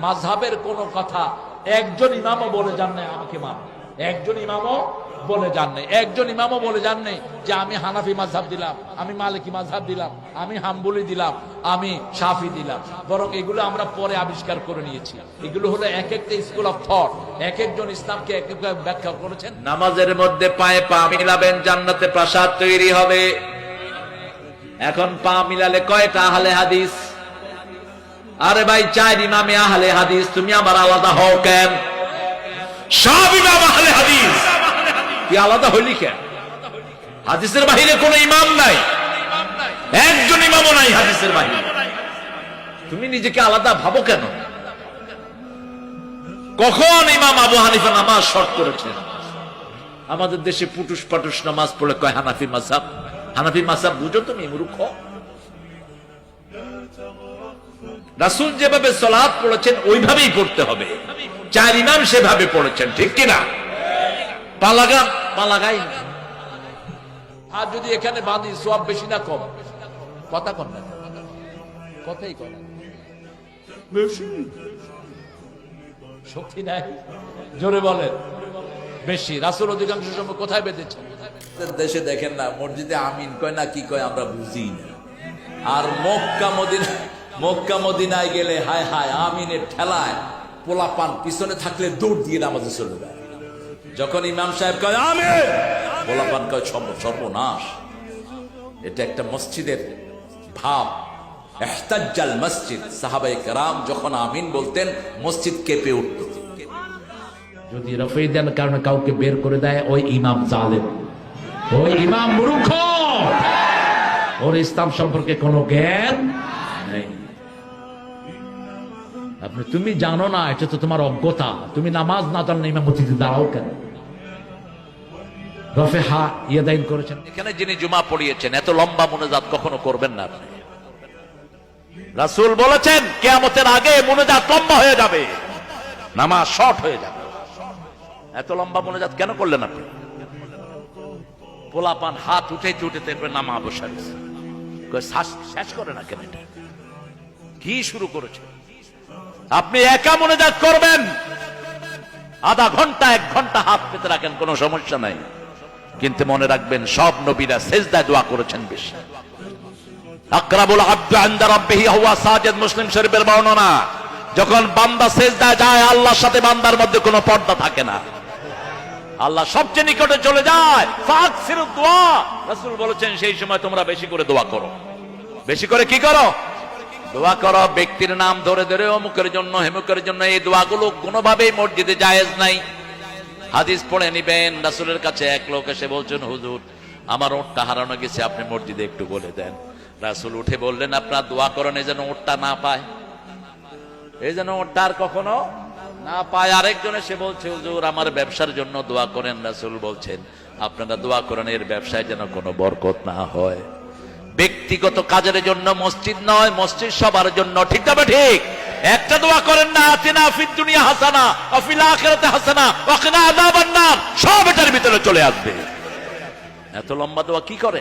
মাযহাবের কোন কথা একজন ইমামও বলে যান নাই আমাকে মান, একজন ইমামও বলে যান নাই, একজন ইমামও বলে যান নাই যে আমি হানাফি মাযহাব দিলাম, আমি মালিকি মাযহাব দিলাম, আমি হাম্বলি দিলাম, আমি শাফি দিলাম। বরং এগুলো আমরা পরে আবিষ্কার করে নিয়েছি। এগুলো হলো এক একটা স্কুল অফ থট, এক একজন ইসলামকে এক এক ব্যাখ্যা করেছেন। নামাজের মধ্যে পায়ে পা মিলাবেন, জান্নাতে প্রাসাদ তৈরি হবে। এখন পা মিলালে কয়টা আহলে হাদিস? আরে ভাই, 4 ইমামে আহলে হাদিস, তুমি আবার আলাদা হও কেন? সব ইমাম আহলে হাদিস, তুই আলাদা হইলি কেন? হাদিসের বাহিরে কোন ইমাম নাই, একজন ইমামও নাই হাদিসের বাহিরে। তুমি নিজেকে আলাদা ভাবো কেন? কখন ইমাম আবু হানিফা নামাজ শর্ট করেছেন? আমাদের দেশে পুটুস পাটুস নামাজ পড়ে কয় হানাফি মাযহাব। হানাফি মাযহাব বুঝো তুমি মূর্খ? রাসূল যেভাবে সালাত পড়েছেন ওইভাবেই পড়তে হবে। 4 ইমাম সেভাবে পড়েছেন, ঠিক কিনা? পালাগাই আর যদি এখানে বাঁধি সওয়াব বেশি না কম? কথা কন না, কথাই কন না। বেশি শক্তি নাই, জোরে বলেন। বেশি। রাসূল অধিকাংশ সময় কোথায় বেঁধেছেন? দেশে দেখেন না, মসজিদে আমিন কয় না কি কয় আমরা বুঝি না। আর মক্কা মদিনায় গেলে হায় হায় আমিনের ঠেলায় পোলাপান পিছনে থাকলে দৌড় দিয়ে নামাজে চলে যায়। যখন ইমাম সাহেব কয় আমিন, পোলাপান কয় সর্বনাশ। এটা একটা মসজিদের ভাব। ইহতাজ্জাল মসজিদ। সাহাবায়ে কেরাম যখন আমিন বলতেন মসজিদ কেঁপে উঠত। যদি রফি দেন কারণে কাউকে বের করে দেয়, ওই ইমাম জালেম, ওই ইমাম মূর্খ, ওর ইসলাম সম্পর্কে কোনো জ্ঞান নেই। তুমি জানো না, এটা তো তোমার অজ্ঞতা। তুমি নামাজ না জানলে ইমামতিতে দাঁড়াও কেন? রফে হা ইয়াদাইন করেছেন। এখানে যিনি জুমা পড়িয়েছেন, এত লম্বা মুনাজাত কখনো করবেন না আপনি। রাসূল বলেছেন কিয়ামতের আগে মুনাজাত লম্বা হয়ে যাবে, নামাজ শর্ট হয়ে যাবে। এত লম্বা মুনাজাত কেন করলেন আপনি? পোলাপান হাত উঠাইতে উঠাইতে নামা বসা গেছে, শেষ করে না কেন? এটা কি শুরু করেছে? আপনি একা মুনাজাত করবেন, আধা ঘন্টা 1 ঘন্টা হাত পেতে রাখেন, কোনো সমস্যা নাই। কিন্তু মনে রাখবেন সব নবীরা সিজদায় দোয়া করেছেন বেশি। আকরাবুল আবদু ইনদা রাব্বিহি হুয়া সাজিদ, মুসলিম শরীফের বর্ণনা। যখন বান্দা সিজদায় যায়, আল্লাহর সাথে বান্দার মধ্যে কোনো পর্দা থাকে না, আল্লাহ সবচেয়ে নিকটে চলে যায়। ফাকসিরু দোয়া, রাসূল বলেছেন সেই সময় তোমরা বেশি করে দোয়া করো। বেশি করে কি করো? দোয়া করো। ব্যক্তির নাম ধরে ধরে অমুকের জন্য হেমুকের জন্য, এই দোয়াগুলো কোনোভাবেই মসজিদে জায়েজ নাই। হাদিস পড়ে নিবেন। রাসূলের কাছে এক লোক এসে বলছেন, হুজুর আমার ওটটা হারানো গেছে, আপনি মসজিদে একটু বলে দেন। রাসূল উঠে বললেন, আপনার দোয়া করেন এই যেন ওটটা না পায়, এই যেন ওটটা আর কখনো না পায়। আরেকজন এসে বলছে, হুজুর আমার ব্যবসার জন্য দোয়া করেন। রাসূল বলছেন, আপনারা দোয়া করেন এর ব্যবসায় যেন কোনো বরকত না হয়। ব্যক্তিগত কাজের জন্য মসজিদ নয়, মসজিদ সবার জন্য, ঠিক তবে ঠিক। একটা দোয়া করেন না, আতিনা ফিদ দুনিয়া হাসানা ওয়া ফিল আখিরাতি হাসানা ওয়া কিনা আযাবান নার, সব এটার ভিতরে চলে আসবে। এত লম্বা দোয়া কি করে?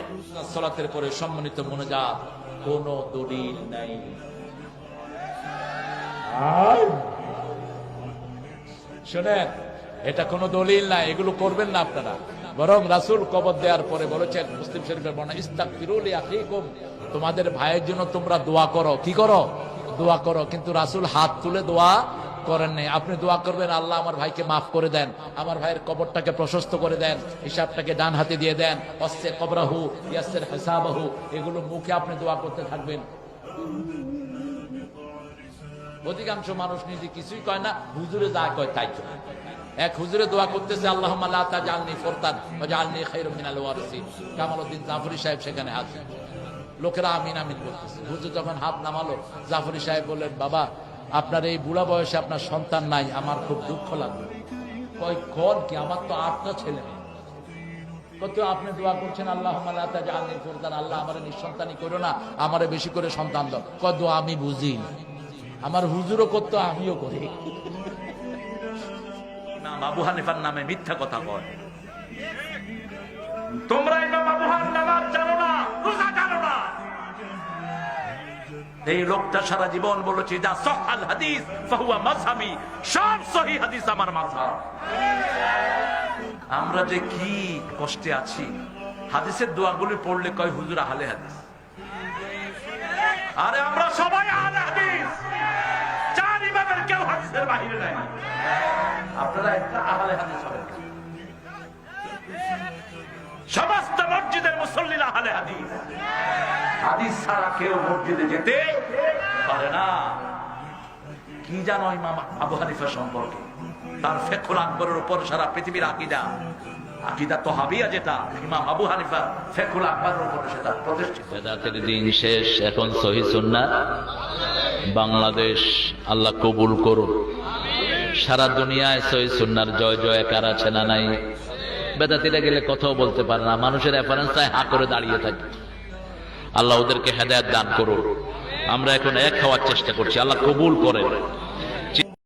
সালাতের পরে সম্মানিত মুনাজাত কোনো দলিল নাই। শুনেন, এটা কোনো দলিল নাই, এগুলো করবেন না আপনারা। বরং রাসূল কবর দেওয়ার পরে বলেছেন, মুসলিম শরীফের বর্ণনা, ইস্তাগফিরু লিআখিকুম, তোমাদের ভাইয়ের জন্য তোমরা দোয়া করো। কি করো? দোয়া করো। কিন্তু রাসূল হাত তুলে দোয়া করেন নাই। আপনি দোয়া করবেন, আল্লাহ আমার ভাইকে মাফ করে দেন, আমার ভাইয়ের কবরটাকে প্রশস্ত করে দেন, হিসাবটাকে ডান হাতে দিয়ে দেন, ওয়াসসি কবরাহু ইয়াসসির হিসাবাহু, এগুলো মুখে আপনি দোয়া করতে থাকবেন। অধিকাংশ মানুষ নিজে কিছুই কয় না, হুজুরে যা কয় তাই তো। এক হুজুরে দোয়া করতেছে, আল্লাহুম্মা লা তাজআলনি ফুরতান ওয়াজআলনি খায়রুম মিনাল ওয়ারিসিন। কামালউদ্দিন জাফরি সাহেব সেখানে আছে, লোকেরা আমিন আমিন বলতেছে। হুজুর যখন হাত নামালো, জাফরি সাহেব বললেন, বাবা আপনার এই বুড়া বয়সে আপনার সন্তান নাই, আমার খুব দুঃখ লাগলো। কয় কোন কি? আমার তো 8টা ছেলে মেয়ে। কত আপনি দোয়া করছেন, আল্লাহুম্মা লা তাজআলনি ফুরতান, আল্লাহ আমারে নিঃসন্তানই করো না, আমারে বেশি করে সন্তান দাও। কয় দোয়া আমি বুঝি না, আমার হুজুরও করতো, আমিও করি। ইমাম আবু হানিফার নামে মিথ্যা কথা কয়। তোমরা ইমাম আবু হানিফার নামাজ জানো না, রোজা জানো না। এই লোকটা সারা জীবন বলেছে যা সহিহ হাদিস ফাহুয়া মাযহাবি, সব সহিহ হাদিস আমার মাযহাব। আমরা যে কি কষ্টে আছি, হাদিসের দোয়াগুলি পড়লে কয় হুজুর আহলে হাদিস। আরে আমরা সবাই আহলে হাদিস, চার ইমামের কেউ হাদিসের বাইরে নাই। আপনারা একটা আহলে হাদিস হবেন, সমস্ত মসজিদের মুসল্লিরা আহলে হাদিস। হাদিস ছাড়া কেউ মসজিদে যেতে পারে না। কি জানো ইমাম আবু হানিফা সম্পর্কে? তার ফিকহুল আকবরের উপর সারা পৃথিবীর আকীদা, আকীদা তহাবিয়া যেটা ইমাম আবু হানিফা ফিকহুল আকবরের উপর সেটা প্রতিষ্ঠিত। বেদাতের দিন শেষ, এখন সহিহ সুন্নাহ বাংলাদেশ আল্লাহ কবুল করুন। সারা দুনিয়ায় সহিহ সুন্নাহর জয় জয়কার আছে না নাই? বেদাতিরা গেলে কথাও বলতে পারে না, মানুষের রেফারেন্সে হা করে দাঁড়িয়ে থাকে। আল্লাহ ওদেরকে হেদায়েত দান করুন। আমরা এখন এক হওয়ার চেষ্টা করছি, আল্লাহ কবুল করেন।